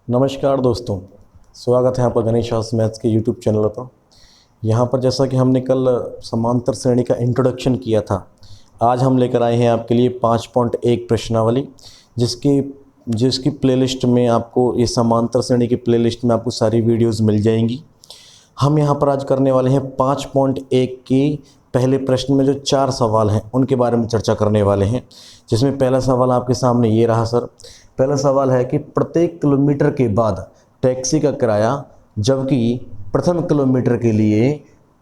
नमस्कार दोस्तों, स्वागत है आपका गणेश हाउस मैथ्स के यूट्यूब चैनल पर। यहाँ पर जैसा कि हमने कल समांतर श्रेणी का इंट्रोडक्शन किया था, आज हम लेकर आए हैं आपके लिए 5.1 प्रश्नावली, जिसकी प्लेलिस्ट में आपको ये समांतर श्रेणी की प्लेलिस्ट में आपको सारी वीडियोस मिल जाएंगी। हम यहाँ पर आज करने वाले हैं 5.1 की पहले प्रश्न में जो 4 सवाल हैं उनके बारे में चर्चा करने वाले हैं। जिसमें पहला सवाल आपके सामने ये रहा सर। पहला सवाल है कि प्रत्येक किलोमीटर के बाद टैक्सी का किराया, जबकि प्रथम किलोमीटर के लिए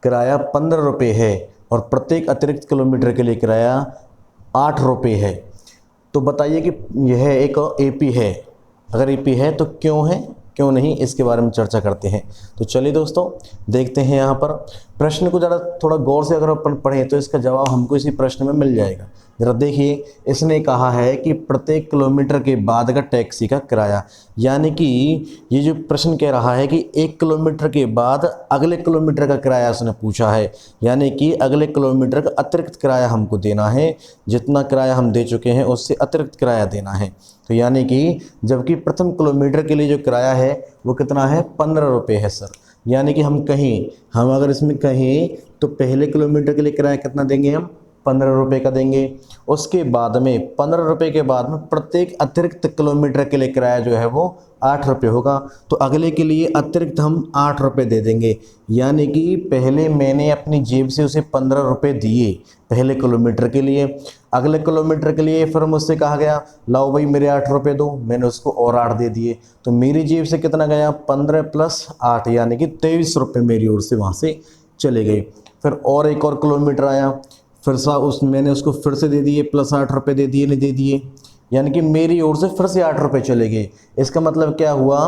किराया 15 रुपये है और प्रत्येक अतिरिक्त किलोमीटर के लिए किराया 8 रुपये है। तो बताइए कि यह एक एपी है। अगर एपी है तो क्यों है, क्यों नहीं, इसके बारे में चर्चा करते हैं। तो चलिए दोस्तों देखते हैं यहाँ पर प्रश्न को ज़रा थोड़ा गौर से अगर अपन पढ़ें तो इसका जवाब हमको इसी प्रश्न में मिल जाएगा। ज़रा देखिए, इसने कहा है कि प्रत्येक किलोमीटर के बाद का टैक्सी का किराया, यानी कि ये जो प्रश्न कह रहा है कि 1 किलोमीटर के बाद अगले किलोमीटर का किराया उसने पूछा है, यानी कि अगले किलोमीटर का अतिरिक्त किराया हमको देना है। जितना किराया हम दे चुके हैं उससे अतिरिक्त किराया देना है। तो यानी कि जबकि प्रथम किलोमीटर के लिए जो किराया है वो कितना है, 15 रुपये है सर। यानी कि हम अगर इसमें कहें तो पहले किलोमीटर के लिए किराया कितना देंगे, हम 15 रुपये का देंगे। उसके बाद में 15 रुपये के बाद में प्रत्येक अतिरिक्त किलोमीटर के लिए किराया जो है वो 8 रुपये होगा। तो अगले के लिए अतिरिक्त हम 8 रुपये दे देंगे। यानी कि पहले मैंने अपनी जेब से उसे 15 रुपये दिए पहले किलोमीटर के लिए। अगले किलोमीटर के लिए फिर मुझसे कहा गया लाओ भाई मेरे 8 रुपये दो, मैंने उसको और 8 दे दिए। तो मेरी जेब से कितना गया, 15 प्लस 8 यानी कि 23 रुपये मेरी ओर से वहाँ से चले गए। फिर और एक और किलोमीटर आया, फिर मैंने उसको फिर से दे दिए, प्लस 8 रुपये दे दिए, नहीं दे दिए, यानी कि मेरी ओर से फिर से 8 रुपये चले गए। इसका मतलब क्या हुआ,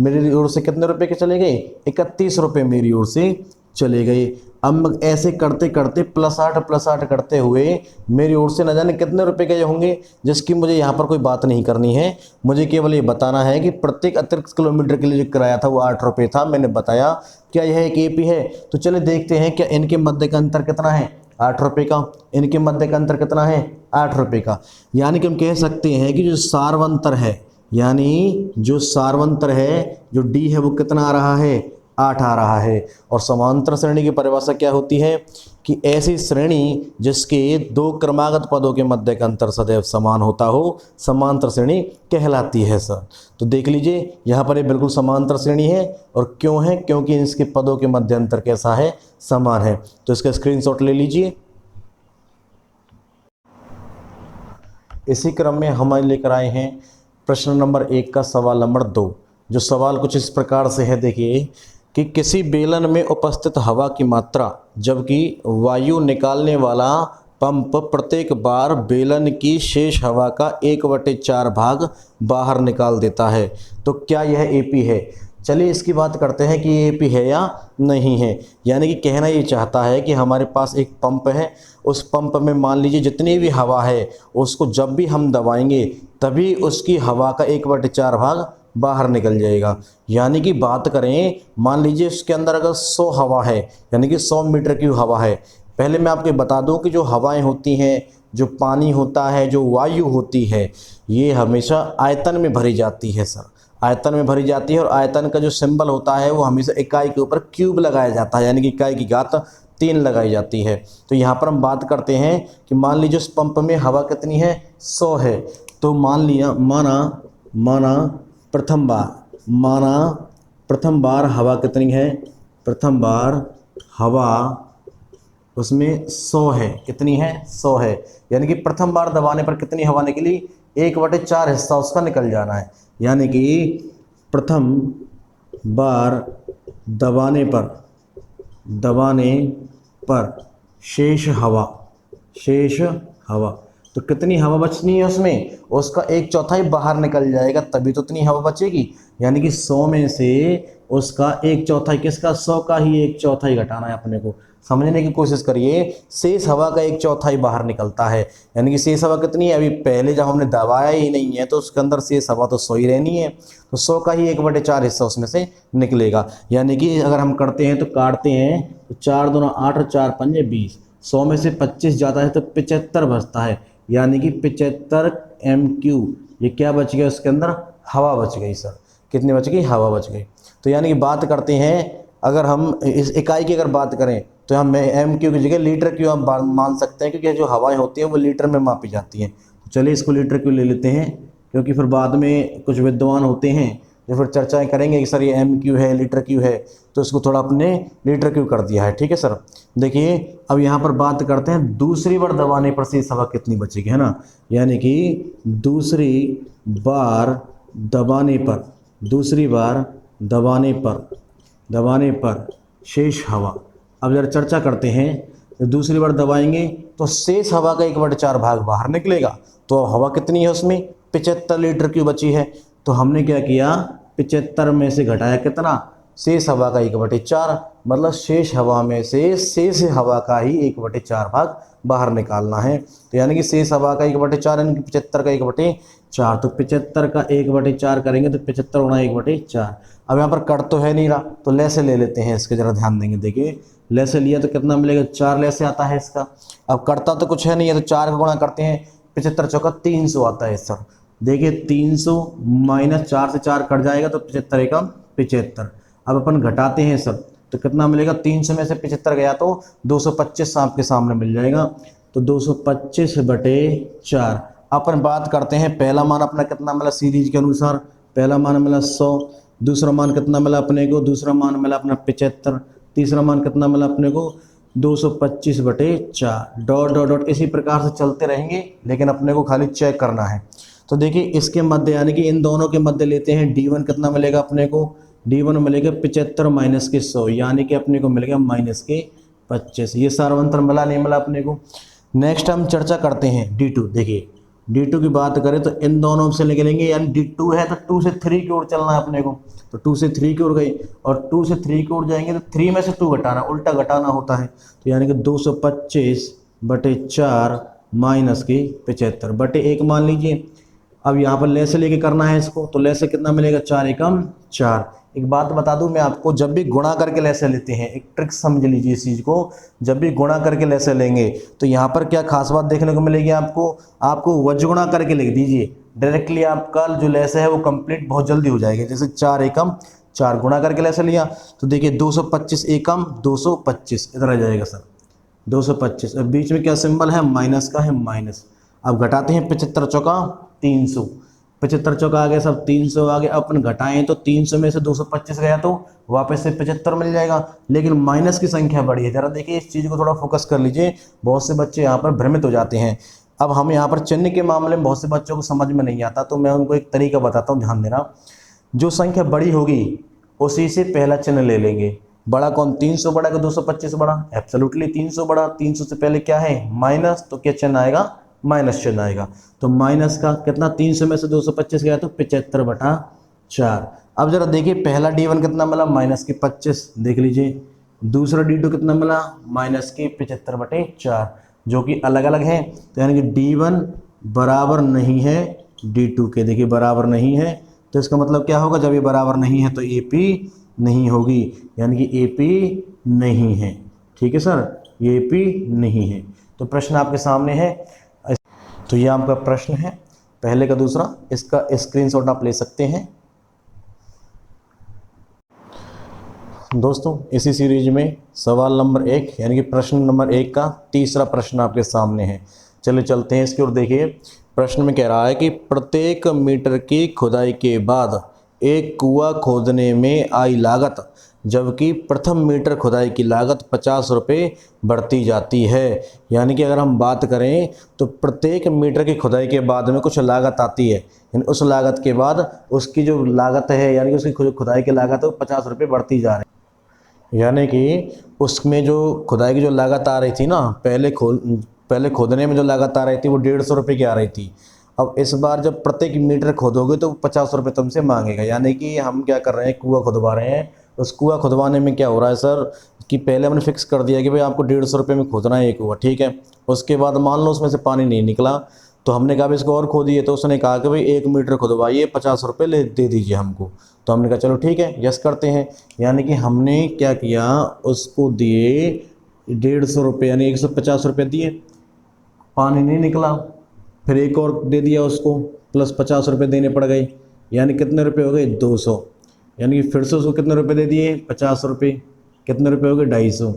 मेरी ओर से कितने रुपए के चले गए, 31 रुपये मेरी ओर से चले गए। अब ऐसे करते करते प्लस 8 करते हुए मेरी ओर से न जाने कितने रुपए के होंगे, जिसकी मुझे यहाँ पर कोई बात नहीं करनी है। मुझे केवल ये बताना है कि प्रत्येक अतिरिक्त किलोमीटर के लिए जो किराया था वो 8 रुपये था। मैंने बताया क्या यह एक एपी है। तो चलिए देखते हैं क्या इनके मध्य का अंतर कितना है, 8 रुपये का। इनके मध्य का अंतर कितना है, 8 रुपये का। यानी कि हम कह सकते हैं कि जो सार्वंतर है, यानी जो सार्वंतर है, जो डी है वो कितना आ रहा है, 8 आ रहा है। और समांतर श्रेणी की परिभाषा क्या होती है कि ऐसी श्रेणी जिसके 2 क्रमागत पदों के मध्य का अंतर सदैव समान होता हो, समांतर श्रेणी कहलाती है सर। तो देख लीजिए यहाँ पर ये बिल्कुल समांतर श्रेणी है। और क्यों है, क्योंकि इसके पदों के मध्य अंतर कैसा है, समान है। तो इसका स्क्रीनशॉट ले लीजिए। इसी क्रम में हम लेकर आए हैं प्रश्न नंबर 1 का सवाल नंबर 2। जो सवाल कुछ इस प्रकार से है, देखिए कि किसी बेलन में उपस्थित हवा की मात्रा, जबकि वायु निकालने वाला पंप प्रत्येक बार बेलन की शेष हवा का 1/4 भाग बाहर निकाल देता है, तो क्या यह एपी है। चलिए इसकी बात करते हैं कि ये एपी है या नहीं है। यानी कि कहना ये चाहता है कि हमारे पास एक पंप है, उस पंप में मान लीजिए जितनी भी हवा है उसको जब भी हम दबाएंगे तभी उसकी हवा का 1/4 भाग बाहर निकल जाएगा। यानी कि बात करें, मान लीजिए उसके अंदर अगर 100 हवा है, यानी कि 100 मीटर की हवा है। पहले मैं आपको बता दूं कि जो हवाएं होती हैं, जो पानी होता है, जो वायु होती है, ये हमेशा आयतन में भरी जाती है सर। आयतन में भरी जाती है और आयतन का जो सिंबल होता है वो हमेशा इकाई के ऊपर क्यूब लगाया जाता है, यानी कि इकाई की घात 3 लगाई जाती है। तो यहाँ पर हम बात करते हैं कि मान लीजिए उस पंप में हवा कितनी है, 100 है। तो माना प्रथम बार हवा कितनी है, प्रथम बार हवा उसमें 100 है। कितनी है, 100 है। यानी कि प्रथम बार दबाने पर कितनी हवा निकली, 1/4 हिस्सा उसका निकल जाना है। यानी कि प्रथम बार दबाने पर शेष हवा, तो कितनी हवा बचनी है उसमें, उसका 1/4 बाहर निकल जाएगा, तभी तो इतनी हवा बचेगी। यानी कि 100 में से उसका 1/4 किसका, 100 का ही 1/4 घटाना है अपने को। समझने की कोशिश करिए, शेष हवा का 1/4 बाहर निकलता है। यानी कि शेष हवा कितनी है, अभी पहले जब हमने दबाया ही नहीं है तो उसके अंदर शेष हवा तो 100 ही रहनी है। तो 100 का ही 1/4 हिस्सा उसमें से निकलेगा। यानी कि अगर हम करते हैं तो काटते हैं तो 4 दूना 8 और 4 पंजे 20, 100 में से 25 जाता है तो 75 बचता है। यानी कि 75 MQ, ये क्या बच गया, उसके अंदर हवा बच गई सर। कितनी बच गई, हवा बच गई। तो यानी कि बात करते हैं, अगर हम इस इकाई की अगर बात करें तो हम एम क्यू की जगह लीटर क्यू हम मान सकते हैं, क्योंकि जो हवाएं होती हैं वो लीटर में मापी जाती हैं। तो चलिए इसको लीटर क्यू ले लेते हैं, क्योंकि फिर बाद में कुछ विद्वान होते हैं जो फिर चर्चाएं करेंगे कि सर ये एम क्यू है, लीटर क्यू है, तो इसको थोड़ा अपने लीटर क्यू कर दिया है। ठीक है सर। देखिए अब यहाँ पर बात करते हैं दूसरी बार दबाने पर शेष हवा कितनी बचेगी, है ना। यानी कि दूसरी बार दबाने पर शेष हवा। अब जरा चर्चा करते हैं, तो दूसरी बार दबाएंगे तो शेष हवा का 1/4 भाग बाहर निकलेगा। तो हवा कितनी है उसमें, 75 लीटर क्यू बची है। तो हमने क्या किया, 75 में से घटाया कितना, शेष हवा का 1/4, मतलब शेष हवा में से शेष हवा का ही 1/4 भाग बाहर निकालना है। तो यानी कि शेष हवा का 1/4 यानी कि 75 का 1/4। तो 75 का 1/4 करेंगे तो 75 गुणा 1/4। अब यहाँ पर कट तो है नहीं रहा, तो लैसे ले लेते हैं इसके, जरा ध्यान देंगे। देखिए लैसे लिया तो कितना मिलेगा, 4 लैसे आता है इसका। अब कटता तो कुछ है नहीं है, तो 4 का गुणा करते हैं, 75 चौका 300 आता है सर। देखिए 300 माइनस 4 से 4 कट जाएगा तो 75 एकम 75। अब अपन घटाते हैं सर, तो कितना मिलेगा, 300 में से 75 गया तो 225 आपके सामने मिल जाएगा। तो 225/4। अपन बात करते हैं, पहला मान अपना कितना मिला सीरीज के अनुसार, पहला मान मिला 100, दूसरा मान कितना मिला अपने को, दूसरा मान मिला अपना 75, तीसरा मान कितना मिला अपने को 225/4। डॉट डॉट डॉट इसी प्रकार से चलते रहेंगे, लेकिन अपने को खाली चेक करना है। तो देखिए इसके मध्य यानी कि इन दोनों के मध्य लेते हैं, D1 कितना मिलेगा अपने को, D1 मिलेगा 75 माइनस के 100, यानी कि अपने को मिलेगा माइनस के 25। ये सार्वंतर मिला नहीं मिला अपने को। नेक्स्ट हम चर्चा करते हैं D2। देखिए D2 की बात करें तो इन दोनों से निकलेंगे, यानी D2 है तो 2 से 3 की ओर चलना है अपने को। तो 2 से 3 की ओर गई, और 2 से 3 की ओर जाएंगे तो 3 में से 2 घटाना, उल्टा घटाना होता है। तो यानी कि 225/4 माइनस के 75/1 मान लीजिए। अब यहाँ पर लैसे लेके करना है इसको, तो लैसे कितना मिलेगा, 4 एकम 4। एक बात बता दूं मैं आपको, जब भी गुणा करके लैसे लेते हैं, एक ट्रिक समझ लीजिए इस चीज़ को, जब भी गुणा करके लैसे लेंगे तो यहाँ पर क्या खास बात देखने को मिलेगी आपको वज्रगुणा करके लिख दीजिए डायरेक्टली, आपका जो लैसे है वो कंप्लीट बहुत जल्दी हो जाएगा। जैसे 4 एकम 4 गुणा करके लैसे लिया, तो देखिए 225 एकम 225 इधर आ जाएगा सर 225। अब बीच में क्या सिंबल है, माइनस का है, माइनस। अब घटाते हैं 75 चौका 300, 75 चौका आ गया सब 300 आ गया। अपन घटाएं तो 300 में से 225 गया तो वापस से 75 मिल जाएगा, लेकिन माइनस की संख्या बड़ी है। जरा देखिए इस चीज़ को थोड़ा फोकस कर लीजिए, बहुत से बच्चे यहाँ पर भ्रमित हो जाते हैं। अब हम यहाँ पर चिन्ह के मामले में बहुत से बच्चों को समझ में नहीं आता, तो मैं उनको एक तरीका बताता हूँ, ध्यान देना। जो संख्या बड़ी होगी उसी से पहला चिन्ह ले लेंगे। बड़ा कौन, 300 बड़ा कि 225 बड़ा, एब्सोल्युटली 300 बड़ा। 300 से पहले क्या है, माइनस, तो क्या चिन्ह आएगा, माइनस चिन्ह आएगा। तो माइनस का कितना, 300 में से 225 गया तो 75/4। अब जरा देखिए पहला D1 कितना मिला, माइनस के 25, देख लीजिए। दूसरा D2 कितना मिला, माइनस के 75/4, जो कि अलग अलग है। तो यानी कि D1 बराबर नहीं है D2 के, देखिए बराबर नहीं है। तो इसका मतलब क्या होगा, जब ये बराबर नहीं है तो AP नहीं होगी, यानी कि AP नहीं है। ठीक है सर, ये AP नहीं है। तो प्रश्न आपके सामने है। तो ये आपका प्रश्न है पहले का दूसरा, इसका स्क्रीनशॉट आप ले सकते हैं। दोस्तों इसी सीरीज में सवाल नंबर 1 यानी कि प्रश्न नंबर 1 का तीसरा प्रश्न आपके सामने है। चलिए चलते हैं इसकी ओर। देखिए प्रश्न में कह रहा है कि प्रत्येक मीटर की खुदाई के बाद एक कुआं खोदने में आई लागत, जबकि प्रथम मीटर खुदाई की लागत 50 रुपये बढ़ती जाती है। यानी कि अगर हम बात करें तो प्रत्येक मीटर की खुदाई के बाद में कुछ लागत आती है, यानी उस लागत के बाद उसकी जो लागत है, यानी कि उसकी खुदाई की लागत है वो 50 रुपये बढ़ती जा रही है। यानी कि उसमें जो खुदाई की जो लागत आ रही थी ना, पहले खोदने में जो लागत आ रही थी वो 150 रुपये की आ रही थी। अब इस बार जब प्रत्येक मीटर खोदोगे तो 50 रुपये तुमसे मांगेगा। यानी कि हम क्या कर रहे हैं, कुआं खुदवा रहे हैं। उस कुआं खुदवाने में क्या हो रहा है सर कि पहले हमने फिक्स कर दिया कि भाई आपको 150 रुपये में खोदना है एक कुआं, ठीक है। उसके बाद मान लो उसमें से पानी नहीं निकला, तो हमने कहा इसको और खोदिए, तो उसने कहा कि भाई 1 मीटर खुदवाइए, 50 रुपये दे दीजिए हमको। तो हमने कहा चलो ठीक है, यस करते हैं। यानी कि हमने क्या किया, उसको दिए 150 रुपये, यानी 150 रुपये दिए, पानी नहीं निकला, फिर एक और दे दिया उसको, प्लस 50 रुपये देने पड़ गए। यानी कितने रुपए हो गए 200, यानी कि फिर से उसको कितने रुपए दे दिए 50 रुपये, कितने रुपए हो गए 250,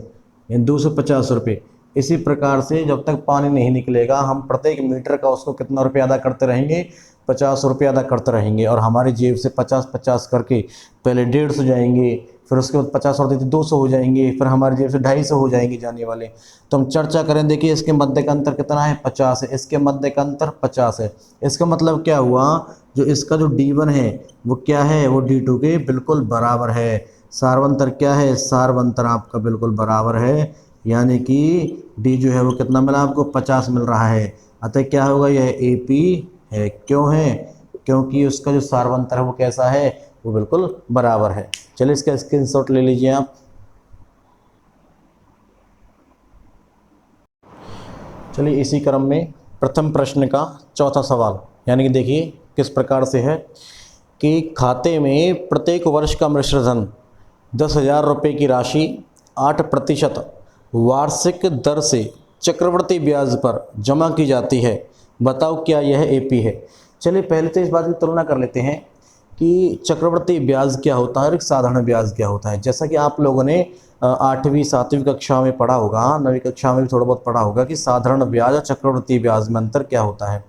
यानी 250 रुपये। इसी प्रकार से जब तक पानी नहीं निकलेगा हम प्रत्येक मीटर का उसको कितना रुपये अदा करते रहेंगे 50 रुपये अदा करते रहेंगे, और हमारी जेब से 50-50 करके पहले 150 जाएंगे, फिर उसके बाद 50 और देते 200 हो जाएंगे, फिर हमारी जेब से 250 हो जाएंगे जाने वाले। तो हम चर्चा करें, देखिए इसके मध्य का अंतर कितना है 50 है, इसके मध्य का अंतर 50 है। इसका मतलब क्या हुआ, जो इसका जो D1 है वो क्या है, वो D2 के बिल्कुल बराबर है। सार्वंतर क्या है, सार्वंतर आपका बिल्कुल बराबर है, यानी कि D जो है वो कितना मिला आपको 50 मिल रहा है। अतः क्या होगा, यह AP है। क्यों है, क्योंकि उसका जो सार्वंतर है वो कैसा है, वो बिल्कुल बराबर है। चलिए इसका स्क्रीनशॉट ले लीजिए आप। चलिए इसी क्रम में प्रथम प्रश्न का चौथा सवाल, यानी कि देखिए किस प्रकार से है कि खाते में प्रत्येक वर्ष का मिश्र धन 10,000 रुपये की राशि 8% वार्षिक दर से चक्रवृद्धि ब्याज पर जमा की जाती है, बताओ क्या यह AP है। चलिए पहले तो इस बात की तुलना कर लेते हैं कि चक्रवृद्धि ब्याज क्या होता है और एक साधारण ब्याज क्या होता है। जैसा कि आप लोगों ने 8वीं 7वीं कक्षा में पढ़ा होगा, 9वीं कक्षा में भी थोड़ा बहुत पढ़ा होगा कि साधारण ब्याज और चक्रवृद्धि ब्याज में अंतर क्या होता है।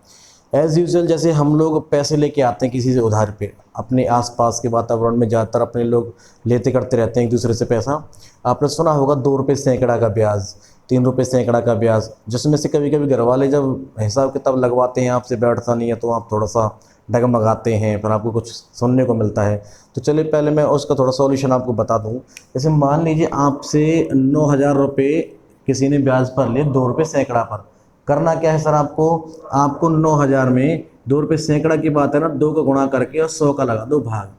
एज़ यूजुअल जैसे हम लोग पैसे लेके आते हैं किसी से उधार पे, अपने आसपास के वातावरण में ज़्यादातर अपने लोग लेते करते रहते हैं एक दूसरे से पैसा। आपने सुना होगा 2 रुपये सैकड़ा का ब्याज, 3 रुपये सैकड़ा का ब्याज, जिसमें से कभी कभी घर वाले जब हिसाब किताब लगवाते हैं आपसे बैठता नहीं है तो आप थोड़ा सा डगमगाते हैं, फिर आपको कुछ सुनने को मिलता है। तो चलिए पहले मैं उसका थोड़ा सॉल्यूशन आपको बता दूं। जैसे मान लीजिए आपसे 9,000 रुपये किसी ने ब्याज पर लिए 2 रुपये सैकड़ा पर। करना क्या है सर, आपको 9,000 में 2 रुपये सैकड़ा की बात है ना, 2 का गुणा करके और 100 का लगा दो भाग।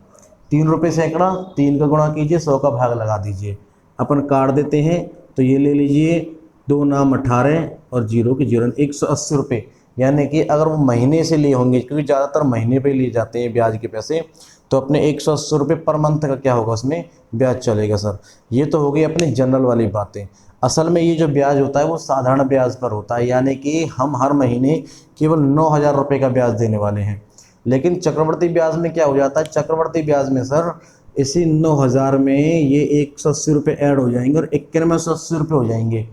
3 रुपये सैकड़ा, 3 का गुणा कीजिए, 100 का भाग लगा दीजिए। अपन काट देते हैं तो ये ले लीजिए 2 नाम 18 और 0 की 0, 180 रुपये। यानी कि अगर वो महीने से लिए होंगे, क्योंकि ज़्यादातर महीने पे लिए जाते हैं ब्याज के पैसे, तो अपने 180 रुपये पर मंथ का क्या होगा उसमें ब्याज चलेगा सर। ये तो हो गई अपनी जनरल वाली बातें। असल में ये जो ब्याज होता है वो साधारण ब्याज पर होता है, यानी कि हम हर महीने केवल 9,000 रुपये का ब्याज देने वाले हैं। लेकिन चक्रवृद्धि ब्याज में क्या हो जाता है, चक्रवृद्धि ब्याज में सर इसी 9,000 में ये 180 रुपये ऐड हो जाएंगे और 9180 रुपये हो जाएंगे।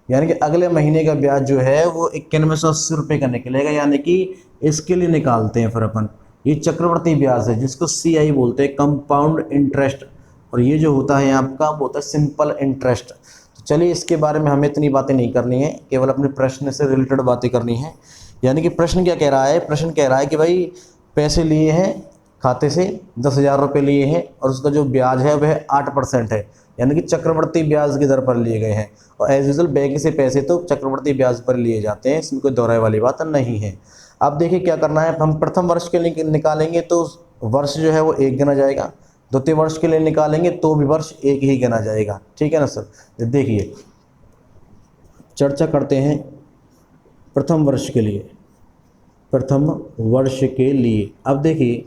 यानी कि अगले महीने का ब्याज जो है वो 9180 रुपये का निकलेगा। यानी कि इसके लिए निकालते हैं फिर अपन, ये चक्रवृद्धि ब्याज है जिसको CI बोलते हैं, कंपाउंड इंटरेस्ट। और ये जो होता है आपका वो होता है सिंपल इंटरेस्ट। तो चलिए इसके बारे में हमें इतनी बातें नहीं करनी है, केवल अपने प्रश्न से रिलेटेड बातें करनी है। यानी कि प्रश्न क्या कह रहा है, प्रश्न कह रहा है कि भाई पैसे लिए हैं खाते से 10,000 रुपये लिए हैं और उसका जो ब्याज है वह 8% है, यानी कि चक्रवृद्धि ब्याज की दर पर लिए गए हैं। और एज यूजुअल बैंक से पैसे तो चक्रवृद्धि ब्याज पर लिए जाते हैं, इसमें कोई दोहराए वाली बात नहीं है। अब देखिए क्या करना है, हम प्रथम वर्ष के लिए निकालेंगे तो वर्ष जो है वो 1 गिना जाएगा, द्वितीय वर्ष के लिए निकालेंगे तो भी वर्ष 1 ही गिना जाएगा। ठीक है ना सर। देखिए चर्चा करते हैं प्रथम वर्ष के लिए, प्रथम वर्ष के लिए। अब देखिए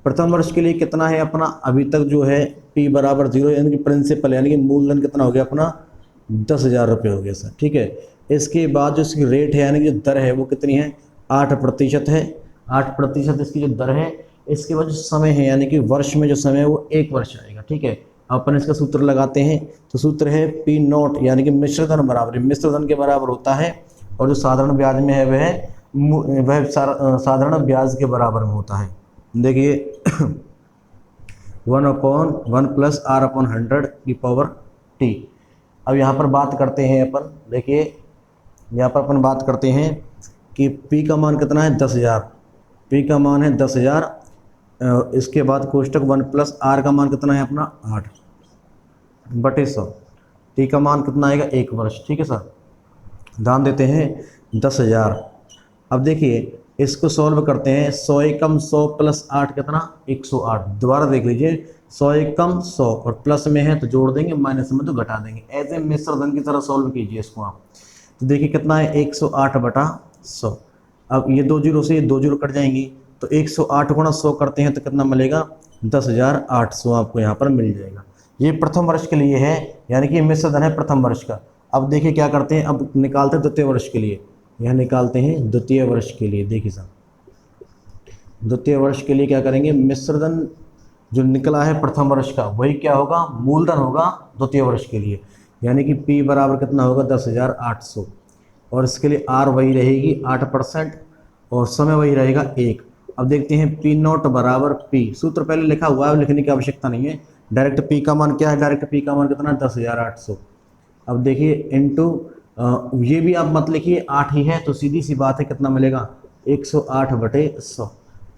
प्रथम वर्ष के लिए कितना है अपना, अभी तक जो है P बराबर 0, यानी कि प्रिंसिपल यानी कि मूलधन कितना हो गया अपना 10,000 रुपये हो गया सर। ठीक है, इसके बाद जो इसकी रेट है यानी कि जो दर है वो कितनी है 8% है, 8% इसकी जो दर है। इसके बाद जो समय है यानी कि वर्ष में जो समय है वो 1 वर्ष आएगा। ठीक है, अपन इसका सूत्र लगाते हैं तो सूत्र है P0 यानी कि मिश्र धन बराबर, मिश्र धन के बराबर होता है, और जो साधारण ब्याज में है वह साधारण ब्याज के बराबर में होता है। देखिए 1/1 + R/100 की पावर T। अब यहाँ पर बात करते हैं अपन, देखिए यहाँ पर अपन बात करते हैं कि P का मान कितना है 10,000, P का मान है 10,000। इसके बाद कोष्टक 1 + R का मान कितना है अपना 8/100। T का मान कितना आएगा 1 वर्ष। ठीक है सर, ध्यान देते हैं 10,000। अब देखिए इसको सॉल्व करते हैं, 100 एकम 100 + 8 कितना 108। दोबारा देख लीजिए 100 एकम 100 और प्लस में है तो जोड़ देंगे, माइनस में तो घटा देंगे। ऐसे मिश्र धन की तरह सॉल्व कीजिए इसको आप। तो देखिए कितना है 108/100। अब ये 2 जीरो से ये 2 जीरो कट जाएंगी तो 108 × 100 करते हैं तो कितना मिलेगा 10,800 आपको यहाँ पर मिल जाएगा। ये प्रथम वर्ष के लिए है, यानी कि मिश्र धन है प्रथम वर्ष का। अब देखिए क्या करते हैं, अब निकालते हैं द्वितीय वर्ष के लिए, यह निकालते हैं द्वितीय वर्ष के लिए। देखिए साहब द्वितीय वर्ष के लिए क्या करेंगे, मिश्रधन जो निकला है प्रथम वर्ष का वही क्या होगा, मूलधन होगा द्वितीय वर्ष के लिए, यानी कि P बराबर कितना होगा 10,800, और इसके लिए R वही रहेगी 8% और समय वही रहेगा 1। अब देखते हैं P नॉट बराबर P, सूत्र पहले लिखा हुआ है, लिखने की आवश्यकता नहीं है, डायरेक्ट P का मान क्या है, डायरेक्ट P का मान कितना 10,800। अब देखिए इनटू ये भी आप मत लिखिए 8 ही है, तो सीधी सी बात है कितना मिलेगा 108/100,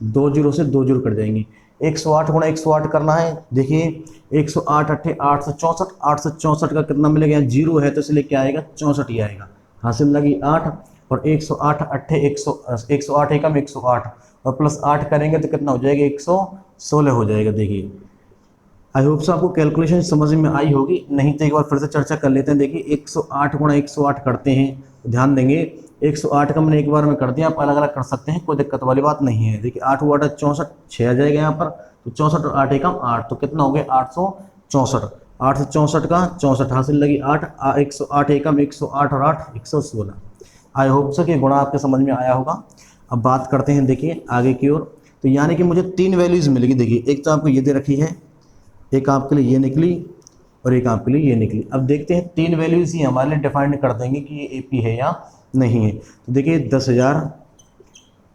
2 जीरो से 2 जीरो कट जाएंगे, 108 गुणा 108 करना है। देखिए 108 अट्ठे 864, 864 का कितना मिलेगा, यहाँ जीरो है तो इसलिए क्या आएगा 64 ही आएगा, हासिल लगी 8 और 108 अट्ठे 108 एकम 108 और प्लस 8 करेंगे तो कितना हो जाएगा 116 हो जाएगा। देखिए आई होप से आपको कैलकुलेशन समझ में आई होगी, नहीं तो एक बार फिर से चर्चा कर लेते हैं। देखिए 108 गुणा 108 करते हैं, ध्यान देंगे 108 का मैंने एक बार में कर दिया, आप अलग अलग कर सकते हैं, कोई दिक्कत वाली बात नहीं है। देखिए 8 हुआ 64, 6 आ जाएगा यहाँ पर, तो 64 और 8 एकम 8, तो कितना हो गया 864, 864 का 64 हासिल लगी 8, 108 एकम 108 और 8 116। आई होप से कि गुणा आपके समझ में आया होगा। अब बात करते हैं देखिए आगे की ओर, तो यानी कि मुझे 3 वैल्यूज़ मिलेगी। देखिए एक तो आपको ये दे रखी है, एक आपके लिए ये निकली और एक आपके लिए ये निकली। अब देखते हैं 3 वैल्यूज ही हमारे लिए डिफाइन कर देंगे कि ये AP है या नहीं है। तो देखिए 10,000,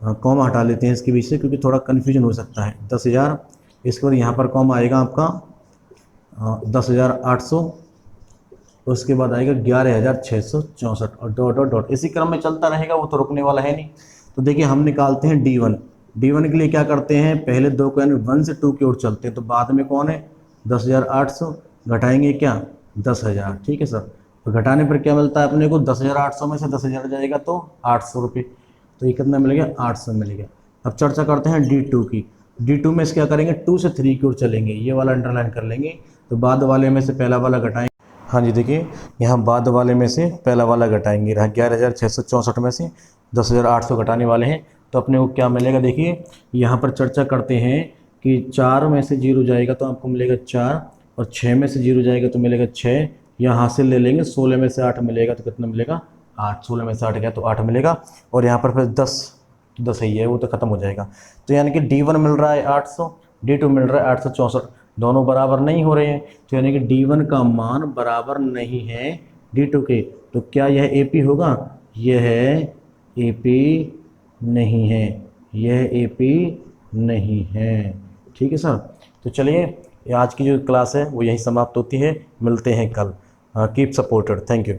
कॉमा हटा लेते हैं इसके बीच से क्योंकि थोड़ा कन्फ्यूजन हो सकता है। 10,000, इसके बाद यहाँ पर कॉमा आएगा आपका 10,800, उसके बाद आएगा 11,664 और डॉट डॉट डॉट, इसी क्रम में चलता रहेगा, वो तो रुकने वाला है नहीं। तो देखिए हम निकालते हैं D1। D1 के लिए क्या करते हैं, पहले दो को यानी 1 से 2 की ओर चलते हैं, तो बाद में कौन है 10,800, घटाएंगे क्या 10,000, ठीक है सर। तो घटाने पर क्या मिलता है अपने को, 10,800 में से 10,000 जाएगा तो 800 रुपये, तो ये कितना मिलेगा 800 मिलेगा। अब चर्चा करते हैं D2 की। D2 में से क्या करेंगे, 2 से 3 की ओर चलेंगे, ये वाला अंडरलाइन कर लेंगे, तो बाद वाले में से पहला वाला घटाएंगे। हाँ जी देखिए यहाँ बाद वाले में से पहला वाला घटाएंगे, रहा 11,664 में से 10,800 घटाने वाले हैं, तो अपने को क्या मिलेगा। देखिए यहाँ पर चर्चा करते हैं कि 4 में से 0 जाएगा तो आपको मिलेगा 4, और 6 में से 0 जाएगा तो मिलेगा 6, यहाँ हासिल ले लेंगे, 16 में से 8 मिलेगा तो कितना मिलेगा 8, 16 में से 8 गया तो 8 मिलेगा, और यहाँ पर फिर 10 ही है, वो तो ख़त्म हो जाएगा। तो यानी कि D1 मिल रहा है 800, D2 मिल रहा है 864, दोनों बराबर नहीं हो रहे हैं, तो यानी कि D1 का मान बराबर नहीं है D2 के, तो क्या यह AP होगा, यह AP नहीं है, यह AP नहीं है, ठीक है सर। तो चलिए आज की जो क्लास है वो यहीं समाप्त होती है, मिलते हैं कल। Keep supported, thank you.